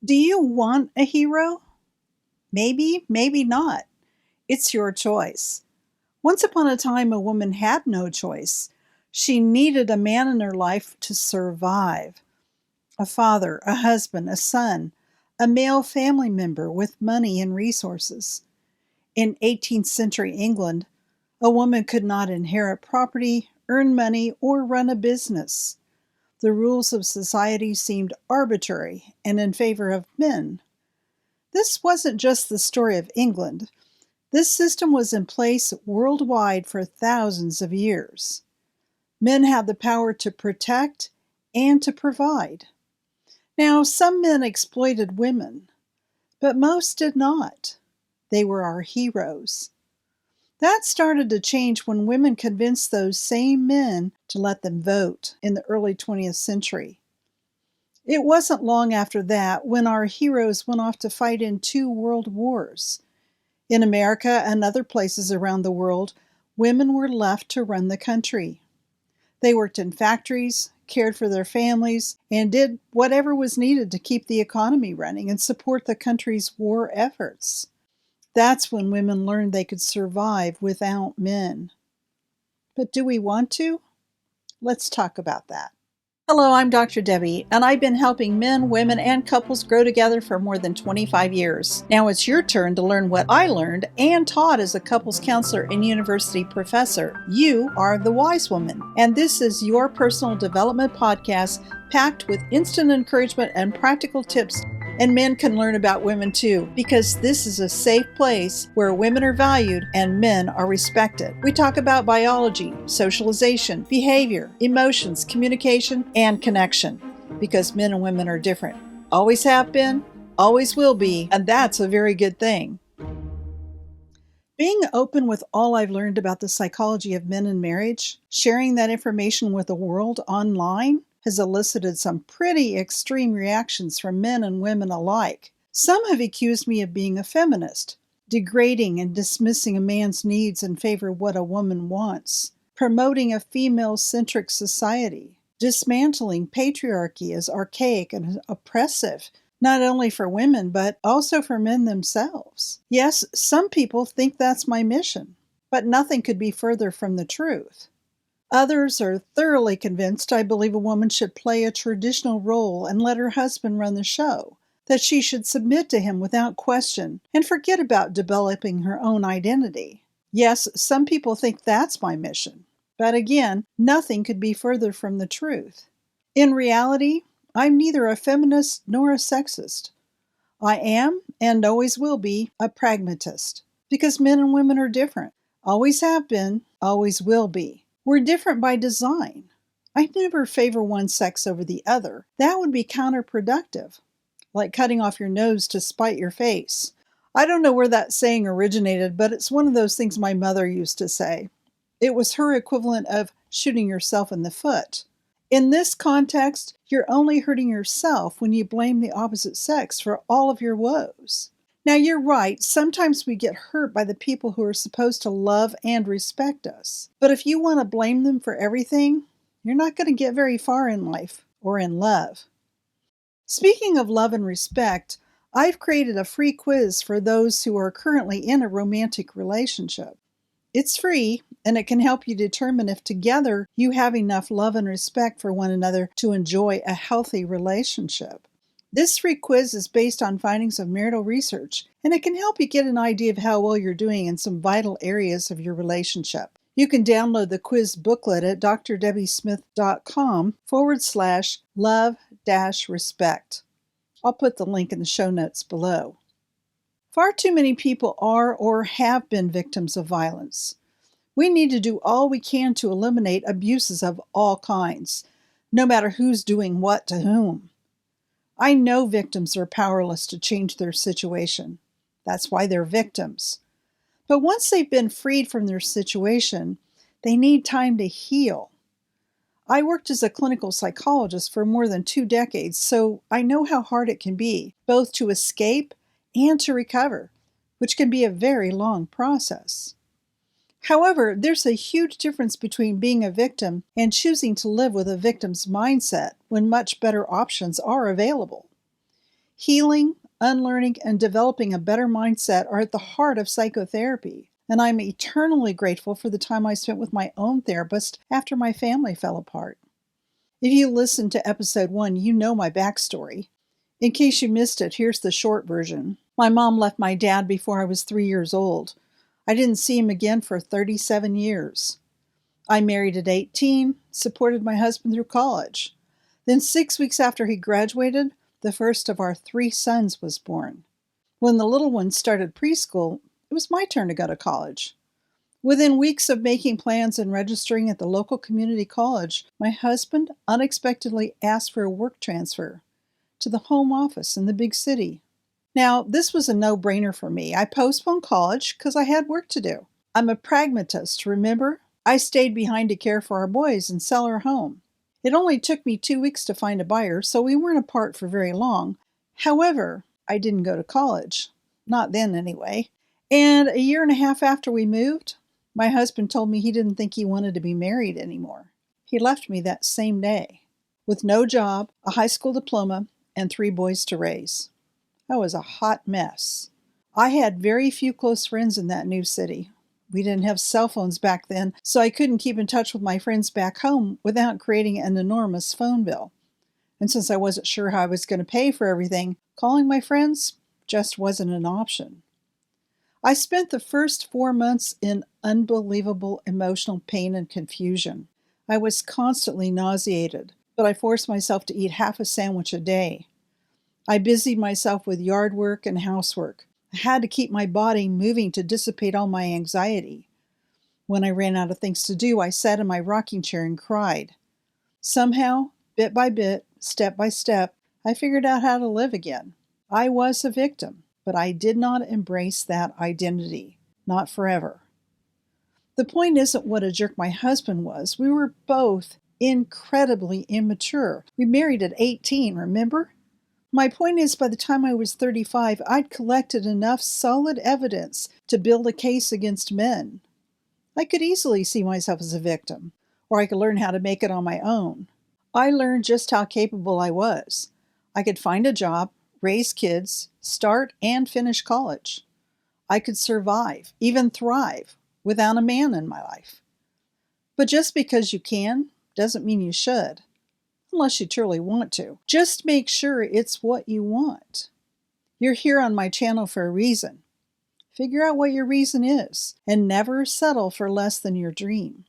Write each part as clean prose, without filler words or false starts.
Do you want a hero? Maybe, maybe not. It's your choice. Once upon a time, a woman had no choice. She needed a man in her life to survive. A father, a husband, a son, a male family member with money and resources. In 18th century England, a woman could not inherit property, earn money, or run a business. The rules of society seemed arbitrary and in favor of men. This wasn't just the story of England. This system was in place worldwide for thousands of years. Men had the power to protect and to provide. Now, some men exploited women, but most did not. They were our heroes. That started to change when women convinced those same men to let them vote in the early 20th century. It wasn't long after that when our heroes went off to fight in 2 world wars. In America and other places around the world, women were left to run the country. They worked in factories, cared for their families, and did whatever was needed to keep the economy running and support the country's war efforts. That's when women learned they could survive without men. But do we want to? Let's talk about that. Hello, I'm Dr. Debbie, and I've been helping men, women, and couples grow together for more than 25 years. Now it's your turn to learn what I learned and taught as a couples counselor and university professor. You are the wise woman, and this is your personal development podcast packed with instant encouragement and practical tips. And men can learn about women too, because this is a safe place where women are valued and men are respected. We talk about biology, socialization, behavior, emotions, communication, and connection, because men and women are different. Always have been, always will be, and that's a very good thing. Being open with all I've learned about the psychology of men and marriage, sharing that information with the world online, has elicited some pretty extreme reactions from men and women alike. Some have accused me of being a feminist, degrading and dismissing a man's needs in favor of what a woman wants, promoting a female-centric society, dismantling patriarchy as archaic and oppressive, not only for women, but also for men themselves. Yes, some people think that's my mission, but nothing could be further from the truth. Others are thoroughly convinced I believe a woman should play a traditional role and let her husband run the show, that she should submit to him without question and forget about developing her own identity. Yes, some people think that's my mission, but again, nothing could be further from the truth. In reality, I'm neither a feminist nor a sexist. I am, and always will be, a pragmatist, because men and women are different. Always have been, always will be. We're different by design. I never favor one sex over the other. That would be counterproductive, like cutting off your nose to spite your face. I don't know where that saying originated, but it's one of those things my mother used to say. It was her equivalent of shooting yourself in the foot. In this context, you're only hurting yourself when you blame the opposite sex for all of your woes. Now, you're right, sometimes we get hurt by the people who are supposed to love and respect us. But if you want to blame them for everything, you're not going to get very far in life or in love. Speaking of love and respect, I've created a free quiz for those who are currently in a romantic relationship. It's free, and it can help you determine if together you have enough love and respect for one another to enjoy a healthy relationship. This free quiz is based on findings of marital research, and it can help you get an idea of how well you're doing in some vital areas of your relationship. You can download the quiz booklet at drdebbysmith.com/love-respect. I'll put the link in the show notes below. Far too many people are or have been victims of violence. We need to do all we can to eliminate abuses of all kinds, no matter who's doing what to whom. I know victims are powerless to change their situation. That's why they're victims. But once they've been freed from their situation, they need time to heal. I worked as a clinical psychologist for more than 2 decades, so I know how hard it can be, both to escape and to recover, which can be a very long process. However, there's a huge difference between being a victim and choosing to live with a victim's mindset when much better options are available. Healing, unlearning, and developing a better mindset are at the heart of psychotherapy, and I'm eternally grateful for the time I spent with my own therapist after my family fell apart. If you listened to episode 1, you know my backstory. In case you missed it, here's the short version. My mom left my dad before I was 3 years old. I didn't see him again for 37 years. I married at 18, supported my husband through college. Then 6 weeks after he graduated, the first of our 3 sons was born. When the little one started preschool, it was my turn to go to college. Within weeks of making plans and registering at the local community college, my husband unexpectedly asked for a work transfer to the home office in the big city. Now, this was a no-brainer for me. I postponed college because I had work to do. I'm a pragmatist, remember? I stayed behind to care for our boys and sell our home. It only took me 2 weeks to find a buyer, so we weren't apart for very long. However, I didn't go to college. Not then, anyway. And a year and a half after we moved, my husband told me he didn't think he wanted to be married anymore. He left me that same day, with no job, a high school diploma, and 3 boys to raise. I was a hot mess. I had very few close friends in that new city. We didn't have cell phones back then, so I couldn't keep in touch with my friends back home without creating an enormous phone bill. And since I wasn't sure how I was going to pay for everything, calling my friends just wasn't an option. I spent the first 4 months in unbelievable emotional pain and confusion. I was constantly nauseated, but I forced myself to eat half a sandwich a day. I busied myself with yard work and housework. I had to keep my body moving to dissipate all my anxiety. When I ran out of things to do, I sat in my rocking chair and cried. Somehow, bit by bit, step by step, I figured out how to live again. I was a victim, but I did not embrace that identity. Not forever. The point isn't what a jerk my husband was. We were both incredibly immature. We married at 18, remember? My point is, by the time I was 35, I'd collected enough solid evidence to build a case against men. I could easily see myself as a victim, or I could learn how to make it on my own. I learned just how capable I was. I could find a job, raise kids, start and finish college. I could survive, even thrive, without a man in my life. But just because you can, doesn't mean you should. Unless you truly want to. Just make sure it's what you want. You're here on my channel for a reason. Figure out what your reason is, and never settle for less than your dream.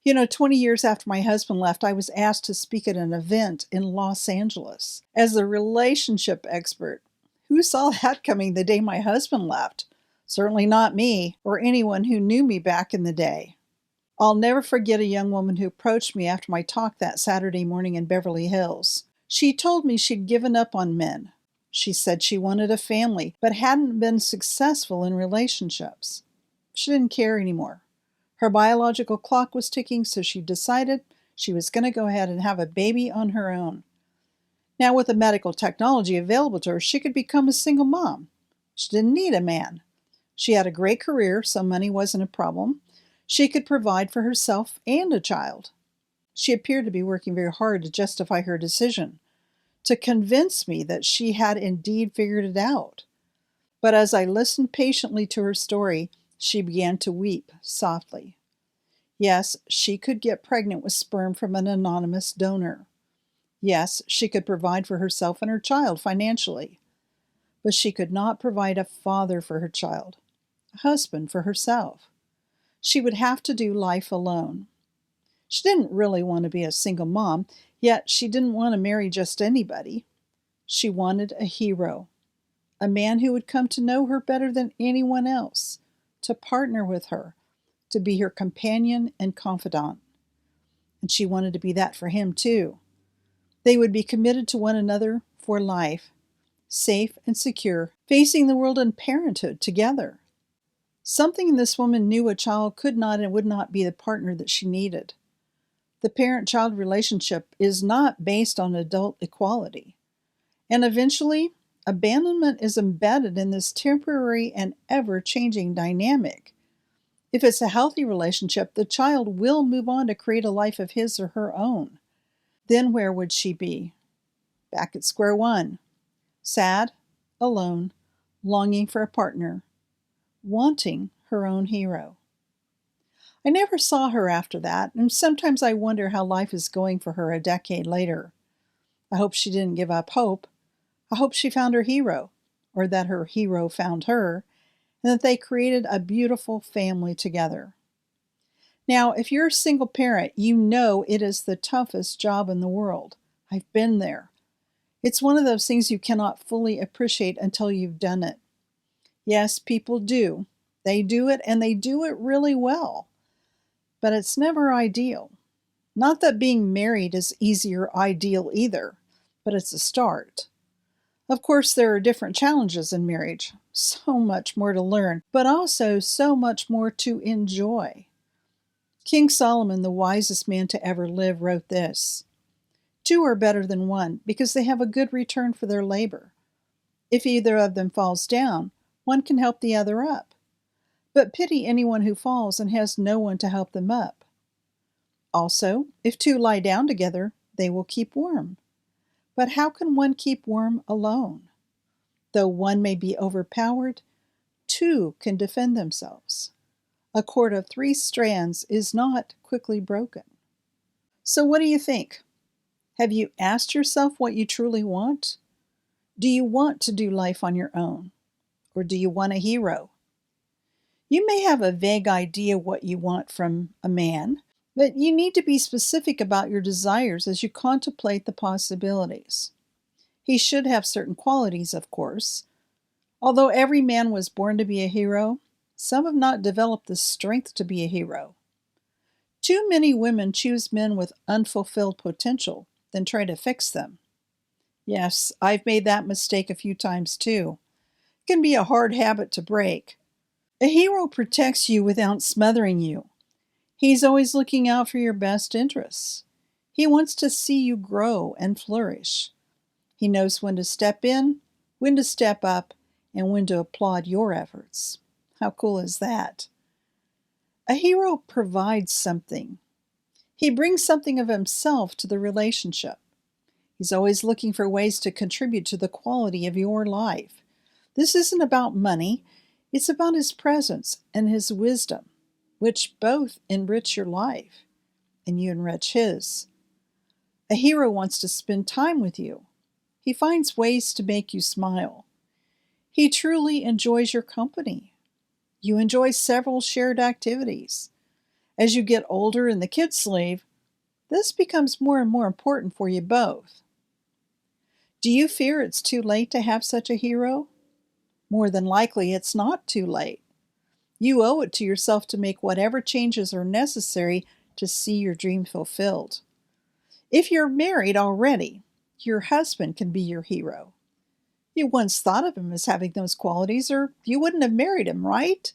20 years after my husband left, I was asked to speak at an event in Los Angeles as a relationship expert. Who saw that coming the day my husband left? Certainly not me, or anyone who knew me back in the day. I'll never forget a young woman who approached me after my talk that Saturday morning in Beverly Hills. She told me she'd given up on men. She said she wanted a family, but hadn't been successful in relationships. She didn't care anymore. Her biological clock was ticking, so she decided she was going to go ahead and have a baby on her own. Now, with the medical technology available to her, she could become a single mom. She didn't need a man. She had a great career, so money wasn't a problem. She could provide for herself and a child. She appeared to be working very hard to justify her decision, to convince me that she had indeed figured it out. But as I listened patiently to her story, she began to weep softly. Yes, she could get pregnant with sperm from an anonymous donor. Yes, she could provide for herself and her child financially. But she could not provide a father for her child, a husband for herself. She would have to do life alone. She didn't really want to be a single mom, yet she didn't want to marry just anybody. She wanted a hero, a man who would come to know her better than anyone else, to partner with her, to be her companion and confidant. And she wanted to be that for him too. They would be committed to one another for life, safe and secure, facing the world and parenthood together. Something in this woman knew a child could not and would not be the partner that she needed. The parent-child relationship is not based on adult equality. And eventually, abandonment is embedded in this temporary and ever-changing dynamic. If it's a healthy relationship, the child will move on to create a life of his or her own. Then where would she be? Back at square one. sad, alone, longing for a partner, wanting her own hero. I never saw her after that, and sometimes I wonder how life is going for her a decade later. I hope she didn't give up hope. I hope she found her hero, or that her hero found her, and that they created a beautiful family together. Now, if you're a single parent, you know it is the toughest job in the world. I've been there. It's one of those things you cannot fully appreciate until you've done it. Yes, people do. They do it and they do it really well. But it's never ideal. Not that being married is easy or ideal either, but it's a start. Of course, there are different challenges in marriage, so much more to learn, but also so much more to enjoy. King Solomon, the wisest man to ever live, wrote this: "Two are better than one because they have a good return for their labor. If either of them falls down, one can help the other up. But pity anyone who falls and has no one to help them up. Also, if two lie down together, they will keep warm. But how can one keep warm alone? Though one may be overpowered, two can defend themselves. A cord of 3 strands is not quickly broken." So what do you think? Have you asked yourself what you truly want? Do you want to do life on your own? Or do you want a hero? You may have a vague idea what you want from a man, but you need to be specific about your desires as you contemplate the possibilities. He should have certain qualities, of course. Although every man was born to be a hero, some have not developed the strength to be a hero. Too many women choose men with unfulfilled potential, then try to fix them. Yes, I've made that mistake a few times too. It can be a hard habit to break. A hero protects you without smothering you. He's always looking out for your best interests. He wants to see you grow and flourish. He knows when to step in, when to step up, and when to applaud your efforts. How cool is that? A hero provides something. He brings something of himself to the relationship. He's always looking for ways to contribute to the quality of your life. This isn't about money. It's about his presence and his wisdom, which both enrich your life, and you enrich his. A hero wants to spend time with you. He finds ways to make you smile. He truly enjoys your company. You enjoy several shared activities. As you get older and the kids leave, this becomes more and more important for you both. Do you fear it's too late to have such a hero? More than likely, it's not too late. You owe it to yourself to make whatever changes are necessary to see your dream fulfilled. If you're married already, your husband can be your hero. You once thought of him as having those qualities, or you wouldn't have married him, right?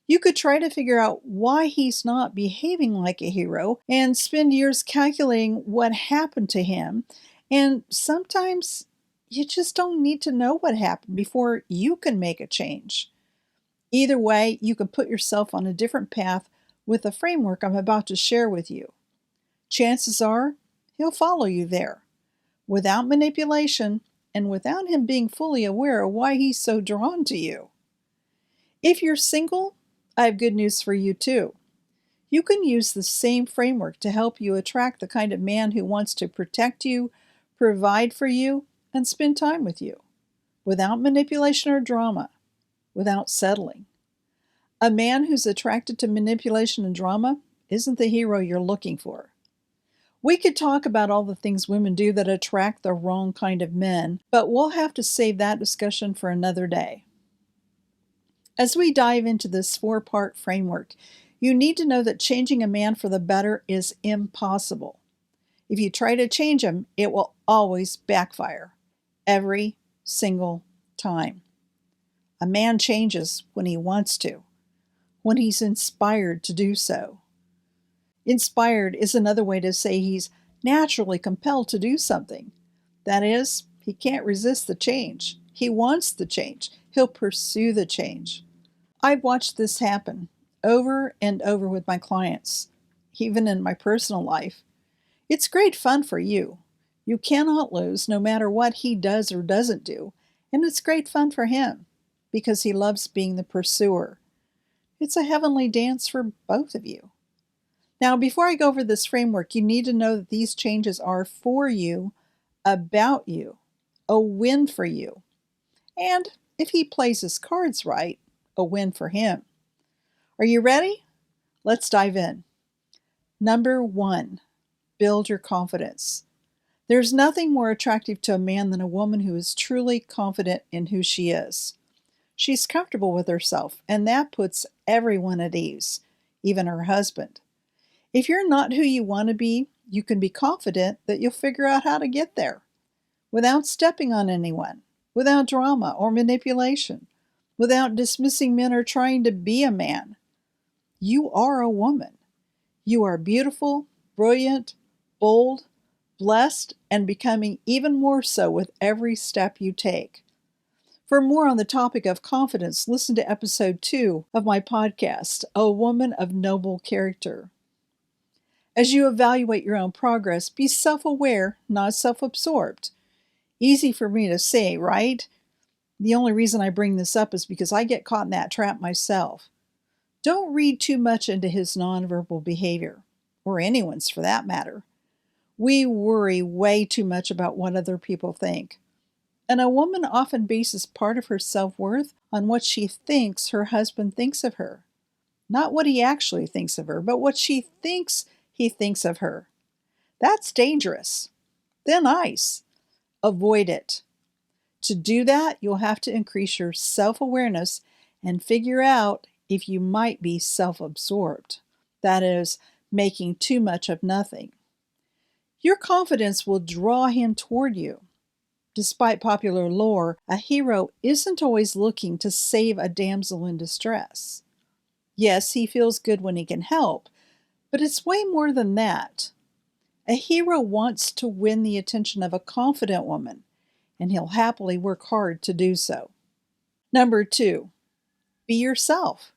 You could try to figure out why he's not behaving like a hero and spend years calculating what happened to him. And sometimes you just don't need to know what happened before you can make a change. Either way, you can put yourself on a different path with the framework I'm about to share with you. Chances are he'll follow you there, without manipulation and without him being fully aware of why he's so drawn to you. If you're single, I have good news for you too. You can use the same framework to help you attract the kind of man who wants to protect you, provide for you, and spend time with you, without manipulation or drama, without settling. A man who's attracted to manipulation and drama isn't the hero you're looking for. We could talk about all the things women do that attract the wrong kind of men, but we'll have to save that discussion for another day. As we dive into this 4-part framework, you need to know that changing a man for the better is impossible. If you try to change him, it will always backfire. Every single time. A man changes when he wants to, when he's inspired to do so. Inspired is another way to say he's naturally compelled to do something. That is, he can't resist the change. He wants the change. He'll pursue the change. I've watched this happen over and over with my clients, even in my personal life. It's great fun for you. You cannot lose no matter what he does or doesn't do, and it's great fun for him because he loves being the pursuer. It's a heavenly dance for both of you. Now, before I go over this framework, you need to know that these changes are for you, about you, a win for you. And if he plays his cards right, a win for him. Are you ready? Let's dive in. Number 1, build your confidence. There's nothing more attractive to a man than a woman who is truly confident in who she is. She's comfortable with herself, and that puts everyone at ease, even her husband. If you're not who you want to be, you can be confident that you'll figure out how to get there without stepping on anyone, without drama or manipulation, without dismissing men or trying to be a man. You are a woman. You are beautiful, brilliant, bold, blessed, and becoming even more so with every step you take. For more on the topic of confidence, listen to episode 2 of my podcast, A Woman of Noble Character. As you evaluate your own progress, be self-aware, not self-absorbed. Easy for me to say, right? The only reason I bring this up is because I get caught in that trap myself. Don't read too much into his nonverbal behavior, or anyone's for that matter. We worry way too much about what other people think. And a woman often bases part of her self-worth on what she thinks her husband thinks of her. Not what he actually thinks of her, but what she thinks he thinks of her. That's dangerous. Thin ice. Avoid it. To do that, you'll have to increase your self-awareness and figure out if you might be self-absorbed. That is, making too much of nothing. Your confidence will draw him toward you. Despite popular lore, a hero isn't always looking to save a damsel in distress. Yes, he feels good when he can help, but it's way more than that. A hero wants to win the attention of a confident woman, and he'll happily work hard to do so. Number 2, be yourself.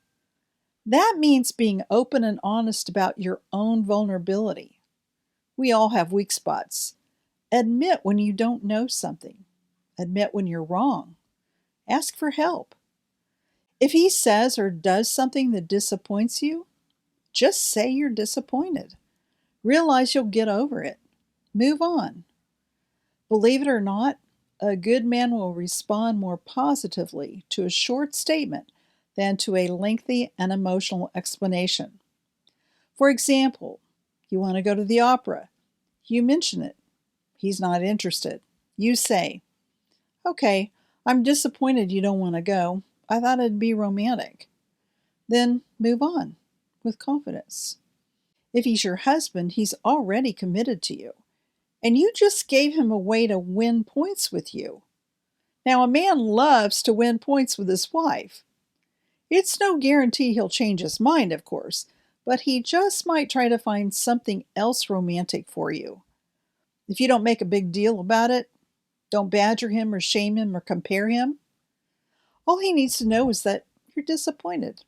That means being open and honest about your own vulnerability. We all have weak spots. Admit when you don't know something. Admit when you're wrong. Ask for help. If he says or does something that disappoints you, just say you're disappointed. Realize you'll get over it. Move on. Believe it or not, a good man will respond more positively to a short statement than to a lengthy and emotional explanation. For example, you want to go to the opera. You mention it. He's not interested. You say, "Okay, I'm disappointed you don't want to go. I thought it'd be romantic." Then move on with confidence. If he's your husband, he's already committed to you, and you just gave him a way to win points with you. Now, a man loves to win points with his wife. It's no guarantee he'll change his mind, of course, but he just might try to find something else romantic for you. If you don't make a big deal about it, don't badger him or shame him or compare him, all he needs to know is that you're disappointed.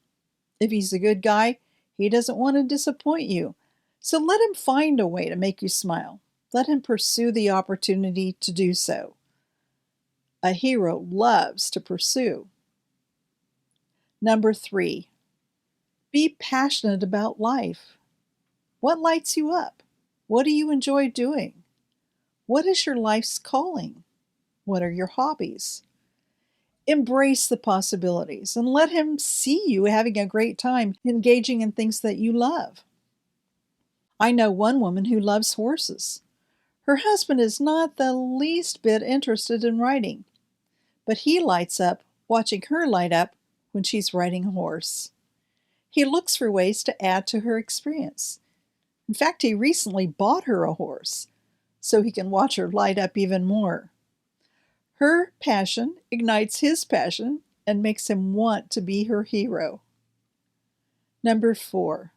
If he's a good guy, he doesn't want to disappoint you. So let him find a way to make you smile. Let him pursue the opportunity to do so. A hero loves to pursue. Number 3, be passionate about life. What lights you up? What do you enjoy doing? What is your life's calling? What are your hobbies? Embrace the possibilities and let him see you having a great time engaging in things that you love. I know one woman who loves horses. Her husband is not the least bit interested in riding, but he lights up watching her light up when she's riding a horse. He looks for ways to add to her experience. In fact, he recently bought her a horse so he can watch her light up even more. Her passion ignites his passion and makes him want to be her hero. Number 4,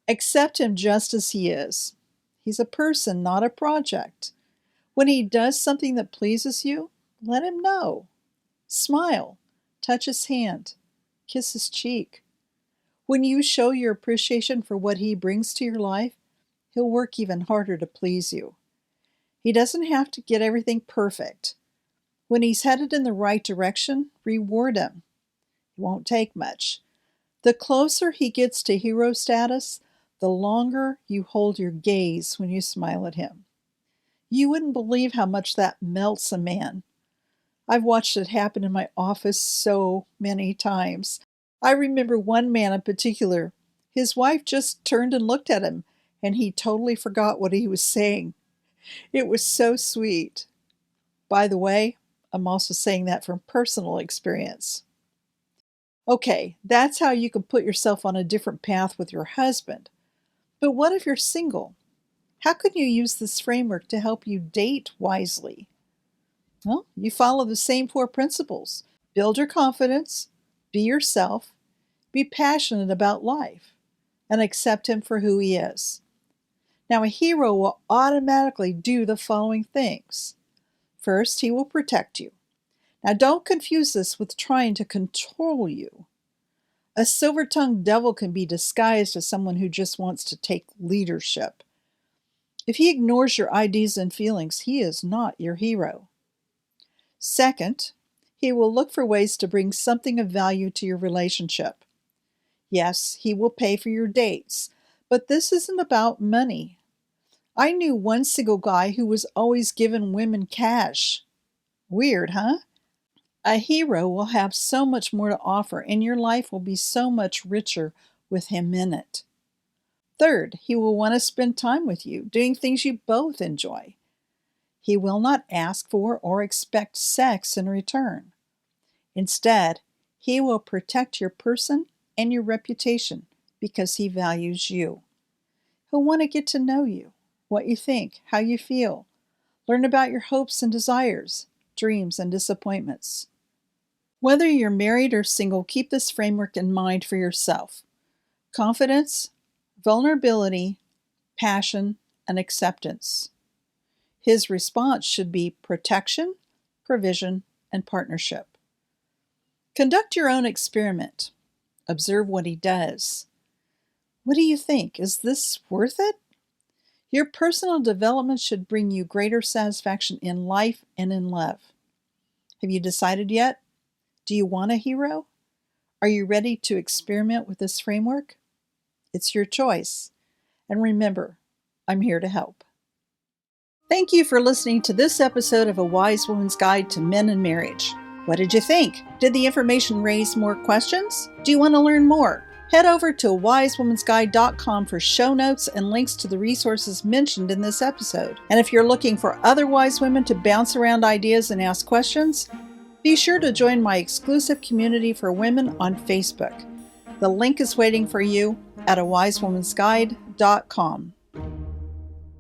accept him just as he is. He's a person, not a project. When he does something that pleases you, let him know. Smile, touch his hand, kiss his cheek. When you show your appreciation for what he brings to your life, he'll work even harder to please you. He doesn't have to get everything perfect. When he's headed in the right direction, reward him. It won't take much. The closer he gets to hero status, the longer you hold your gaze when you smile at him. You wouldn't believe how much that melts a man. I've watched it happen in my office so many times. I remember one man in particular. His wife just turned and looked at him, and he totally forgot what he was saying. It was so sweet. By the way, I'm also saying that from personal experience. Okay, that's how you can put yourself on a different path with your husband. But what if you're single? How can you use this framework to help you date wisely? Well, you follow the same 4 principles. Build your confidence, be yourself, be passionate about life, and accept him for who he is. Now, a hero will automatically do the following things. First, he will protect you. Now, don't confuse this with trying to control you. A silver-tongued devil can be disguised as someone who just wants to take leadership. If he ignores your ideas and feelings, he is not your hero. Second, he will look for ways to bring something of value to your relationship. Yes, he will pay for your dates, but this isn't about money. I knew one single guy who was always giving women cash. Weird, huh? A hero will have so much more to offer, and your life will be so much richer with him in it. Third, he will want to spend time with you, doing things you both enjoy. He will not ask for or expect sex in return. Instead, he will protect your person and your reputation because he values you. He'll want to get to know you, what you think, how you feel, learn about your hopes and desires, dreams and disappointments. Whether you're married or single, keep this framework in mind for yourself. Confidence, vulnerability, passion, and acceptance. His response should be protection, provision, and partnership. Conduct your own experiment. Observe what he does. What do you think? Is this worth it? Your personal development should bring you greater satisfaction in life and in love. Have you decided yet? Do you want a hero? Are you ready to experiment with this framework? It's your choice. And remember, I'm here to help. Thank you for listening to this episode of A Wise Woman's Guide to Men and Marriage. What did you think? Did the information raise more questions? Do you want to learn more? Head over to wisewomansguide.com for show notes and links to the resources mentioned in this episode. And if you're looking for other wise women to bounce around ideas and ask questions, be sure to join my exclusive community for women on Facebook. The link is waiting for you at awisewomansguide.com.